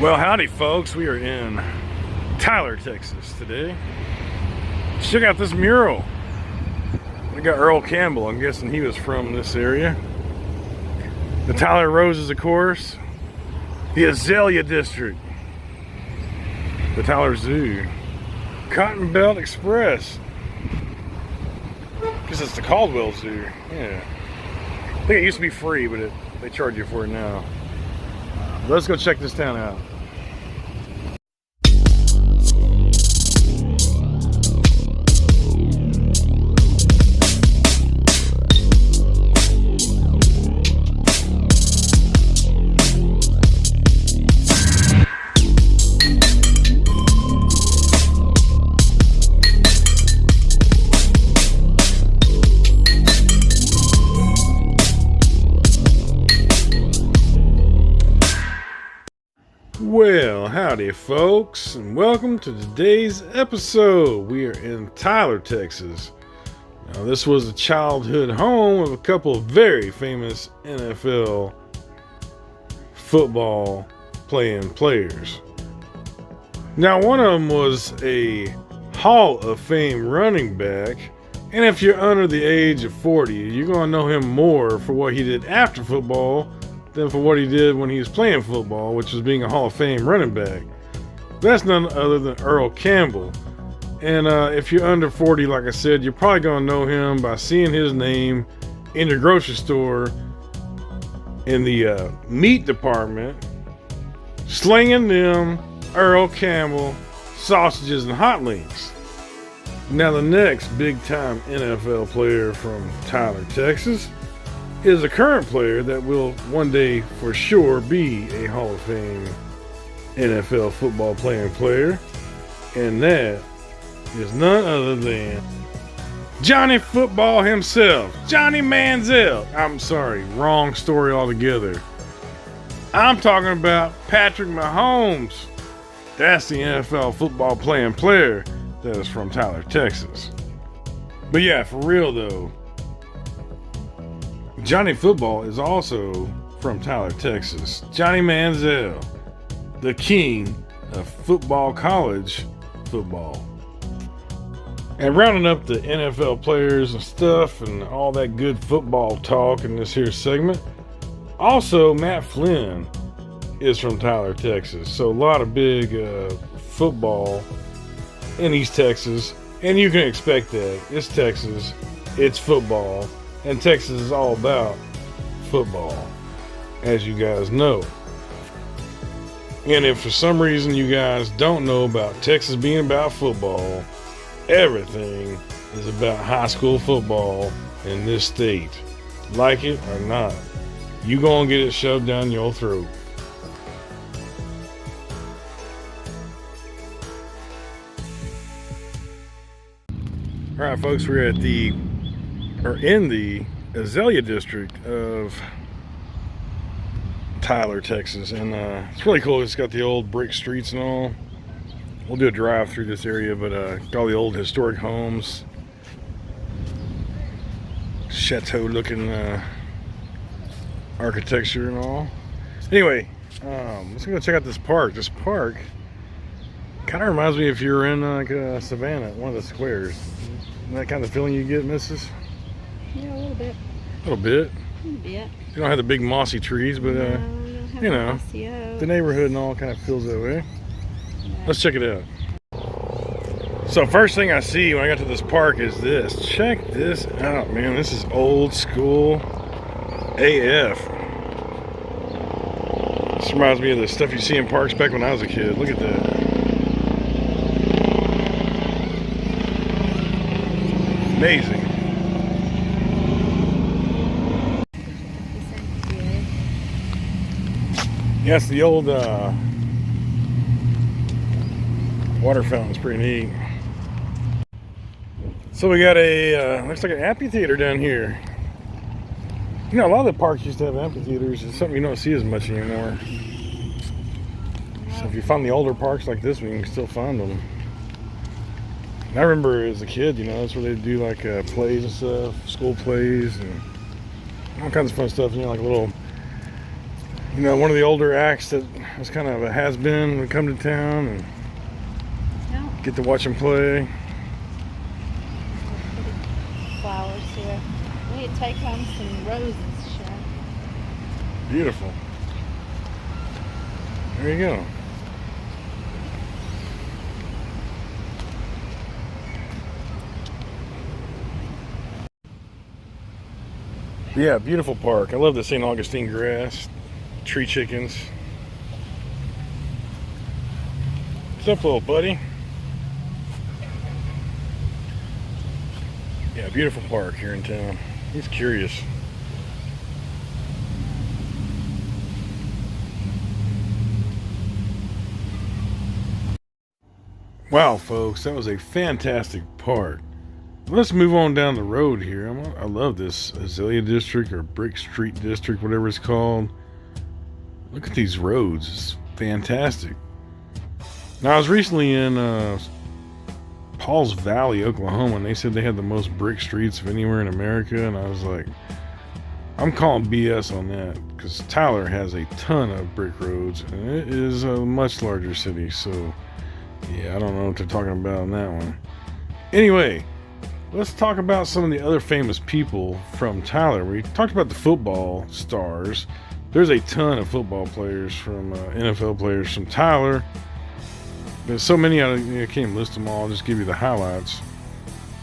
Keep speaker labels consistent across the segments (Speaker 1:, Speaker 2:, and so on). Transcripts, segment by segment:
Speaker 1: Well, howdy folks, we are in Tyler, Texas today. Check out this mural. We got Earl Campbell. I'm guessing he was from this area. The Tyler Roses, of course. The Azalea District. The Tyler Zoo. Cotton Belt Express. Guess it's the Caldwell Zoo. Yeah. I think it used to be free, but they charge you for it now. Let's go check this town out. Well, howdy folks, and welcome to today's episode. We are in Tyler, Texas. Now, this was a childhood home of a couple of very famous NFL football playing players. Now, one of them was a Hall of Fame running back, and if you're under the age of 40, you're going to know him more for what he did after football than for what he did when he was playing football, which was being a Hall of Fame running back. That's none other than Earl Campbell. And if you're under 40, like I said, you're probably going to know him by seeing his name in the grocery store in the meat department, slinging them Earl Campbell sausages and hot links. Now, the next big-time NFL player from Tyler, Texas, is a current player that will one day for sure be a Hall of Fame NFL football playing player, and that is none other than Johnny Football himself, Johnny Manziel. I'm sorry, wrong story altogether. I'm talking about Patrick Mahomes. That's the NFL football playing player that is from Tyler, Texas. But yeah, for real though, Johnny Football is also from Tyler, Texas. Johnny Manziel, the king of football college football. And rounding up the NFL players and stuff and all that good football talk in this here segment, also Matt Flynn is from Tyler, Texas. So a lot of big football in East Texas, and you can expect that. It's Texas, it's football. And Texas is all about football, as you guys know. And if for some reason you guys don't know about Texas being about football, everything is about high school football in this state. Like it or not, you gonna get it shoved down your throat. All right, folks, we're in the Azalea district of Tyler, Texas, and it's really cool. It's got the old brick streets and all. We'll do a drive through this area, but got all the old historic homes, chateau looking architecture and all. Anyway, let's go check out this park. This park kind of reminds me if you're in like Savannah, one of the squares. Isn't that kind of feeling you get, missus?
Speaker 2: Yeah, a little bit.
Speaker 1: A little bit.
Speaker 2: A little bit.
Speaker 1: You don't have the big mossy trees, but you know, the neighborhood and all kind of feels that way. Yeah. Let's check it out. So first thing I see when I got to this park is this. Check this out, man. This is old school AF. This reminds me of the stuff you see in parks back when I was a kid. Look at that. Amazing. Yes, the old water fountain's pretty neat. So we got a, looks like an amphitheater down here. You know, a lot of the parks used to have amphitheaters. It's something you don't see as much anymore. So if you find the older parks like this one, you can still find them. And I remember as a kid, you know, that's where they'd do like plays and stuff, school plays and all kinds of fun stuff. You know, like little You know, one of the older acts that was kind of a has-been would come to town and
Speaker 2: Yeah.
Speaker 1: get to watch him play.
Speaker 2: Flowers here. We need to take home some roses, Sharon.
Speaker 1: Beautiful. There you go. Yeah, beautiful park. I love the St. Augustine grass, tree chickens. What's up, little buddy? Yeah, beautiful park here in town. He's curious. Wow, folks, that was a fantastic park. Let's move on down the road here. I love this Azalea district or Brick Street district, whatever it's called. Look at these roads. It's fantastic. Now, I was recently in Pauls Valley, Oklahoma, and they said they had the most brick streets of anywhere in America, and I was like, I'm calling BS on that, because Tyler has a ton of brick roads, and it is a much larger city, so yeah, I don't know what they're talking about on that one. Anyway, let's talk about some of the other famous people from Tyler. We talked about the football stars. There's a ton of football players from NFL players from Tyler. There's so many, I can't even list them all. I'll just give you the highlights.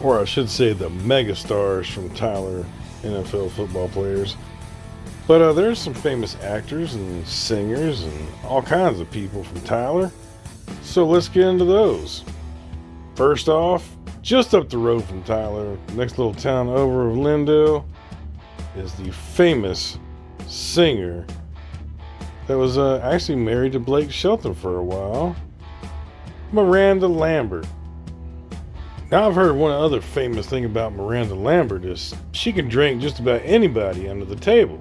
Speaker 1: Or I should say the mega stars from Tyler, NFL football players. But there's some famous actors and singers and all kinds of people from Tyler. So let's get into those. First off, just up the road from Tyler, next little town over of Lindale, is the famous singer that was actually married to Blake Shelton for a while, Miranda Lambert. Now, I've heard one other famous thing about Miranda Lambert is she can drink just about anybody under the table.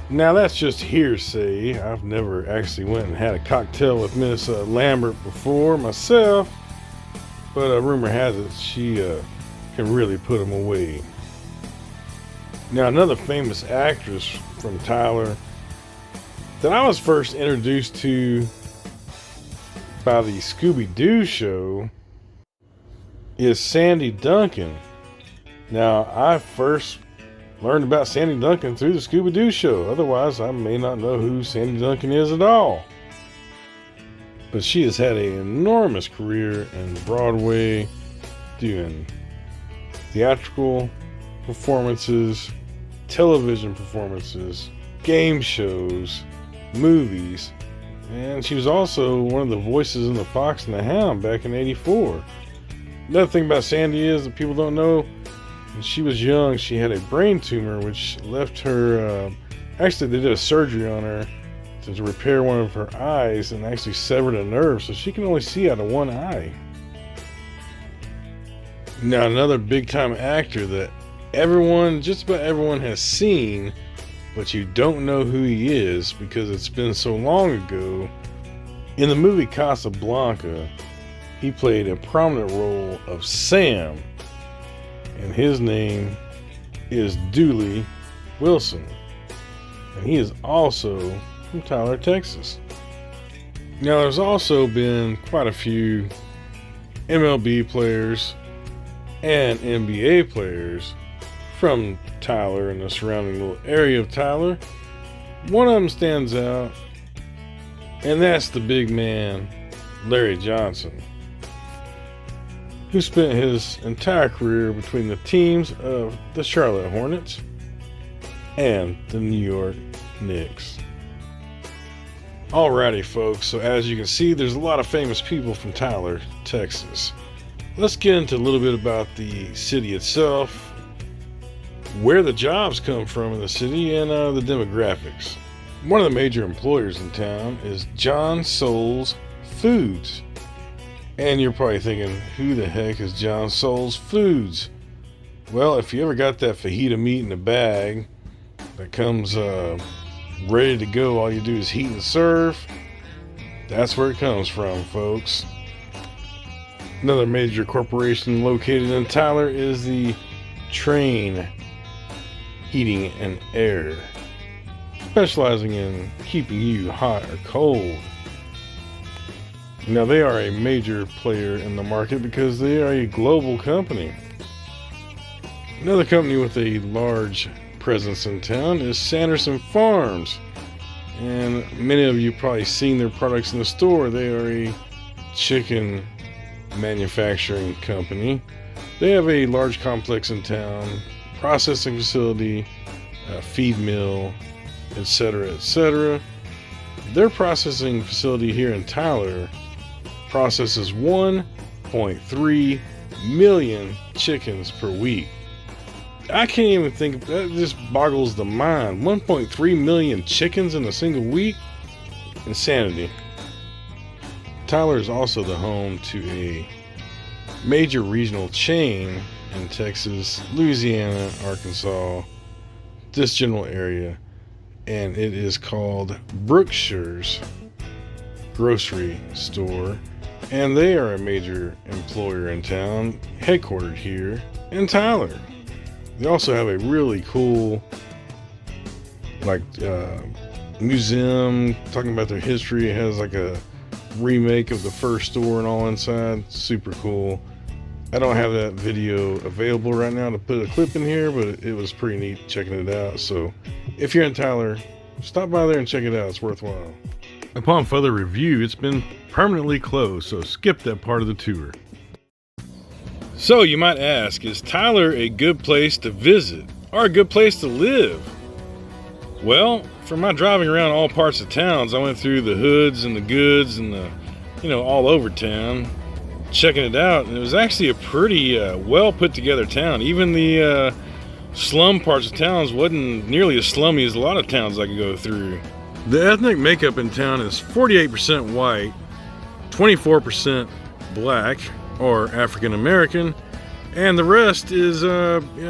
Speaker 1: Now, that's just hearsay. I've never actually went and had a cocktail with Miss Lambert before myself, but rumor has it she can really put them away. Now, another famous actress from Tyler that I was first introduced to by the Scooby-Doo show is Sandy Duncan. Now, I first learned about Sandy Duncan through the Scooby-Doo show. Otherwise, I may not know who Sandy Duncan is at all. But she has had an enormous career in Broadway, doing theatrical performances, television performances, game shows, movies, and she was also one of the voices in The Fox and the Hound back in '84. Another thing about Sandy is that people don't know, when she was young, she had a brain tumor which left her, actually they did a surgery on her to repair one of her eyes and actually severed a nerve, so she can only see out of one eye. Now, another big time actor that just about everyone has seen, but you don't know who he is because it's been so long ago. In the movie Casablanca, he played a prominent role of Sam, and his name is Dooley Wilson, and he is also from Tyler, Texas. Now, there's also been quite a few MLB players and NBA players from Tyler and the surrounding little area of Tyler. One of them stands out, and that's the big man, Larry Johnson, who spent his entire career between the teams of the Charlotte Hornets and the New York Knicks. Alrighty, folks, so as you can see, there's a lot of famous people from Tyler, Texas. Let's get into a little bit about the city itself, where the jobs come from in the city, and the demographics. One of the major employers in town is John Souls Foods. And you're probably thinking, who the heck is John Souls Foods? Well, if you ever got that fajita meat in a bag that comes ready to go, all you do is heat and serve, that's where it comes from, folks. Another major corporation located in Tyler is the Train Heating and Air. specializing in keeping you hot or cold. Now, they are a major player in the market because they are a global company. Another company with a large presence in town is Sanderson Farms. And many of you probably seen their products in the store. They are a chicken manufacturing company. They have a large complex in town, processing facility, feed mill, etc., etc. Their processing facility here in Tyler processes 1.3 million chickens per week. I can't even think, that just boggles the mind. 1.3 million chickens in a single week? Insanity. Tyler is also the home to a major regional chain in Texas, Louisiana, Arkansas, this general area, and it is called Brookshire's Grocery Store, and they are a major employer in town, headquartered here in Tyler. They also have a really cool museum talking about their history. It has like a remake of the first store and all inside. Super cool. I don't have that video available right now to put a clip in here, but it was pretty neat checking it out. So if you're in Tyler, stop by there and check it out. It's worthwhile. Upon further review, it's been permanently closed, so skip that part of the tour. So you might ask, is Tyler a good place to visit or a good place to live? Well, for my driving around all parts of towns, I went through the hoods and the goods and all over town, checking it out, and it was actually a pretty well put together town. Even the slum parts of towns wasn't nearly as slummy as a lot of towns I could go through. The ethnic makeup in town is 48% white, 24% black or African American, and the rest is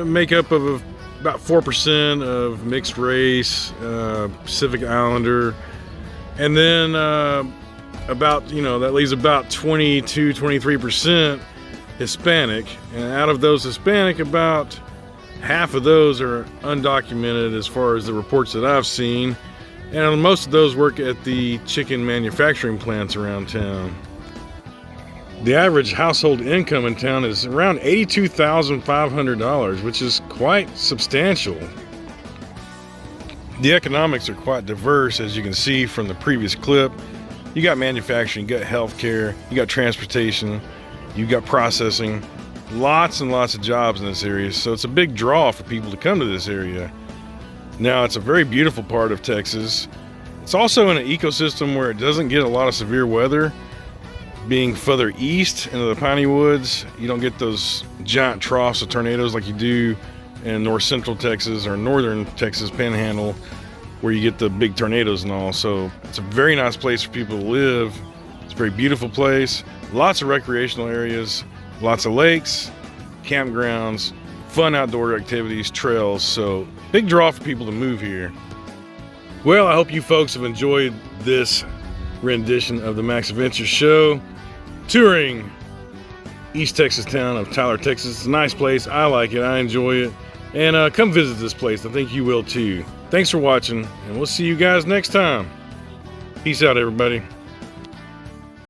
Speaker 1: makeup of about 4% of mixed race, Pacific Islander, and then that leaves about 22-23% Hispanic, and out of those Hispanic, about half of those are undocumented as far as the reports that I've seen, and most of those work at the chicken manufacturing plants around town. The average household income in town is around $82,500, which is quite substantial. The economics are quite diverse, as you can see from the previous clip. You got manufacturing, you got healthcare, you got transportation, you got processing, lots and lots of jobs in this area, so it's a big draw for people to come to this area. Now, it's a very beautiful part of Texas. It's also in an ecosystem where it doesn't get a lot of severe weather. Being further east into the Piney woods, you don't get those giant troughs of tornadoes like you do in north central Texas or northern Texas panhandle, where you get the big tornadoes and all. So it's a very nice place for people to live. It's a very beautiful place. Lots of recreational areas, lots of lakes, campgrounds, fun outdoor activities, trails. So big draw for people to move here. Well, I hope you folks have enjoyed this rendition of the Max Adventures Show, touring East Texas town of Tyler, Texas. It's a nice place. I like it. I enjoy it. And come visit this place. I think you will too. Thanks for watching, and we'll see you guys next time. Peace out, everybody.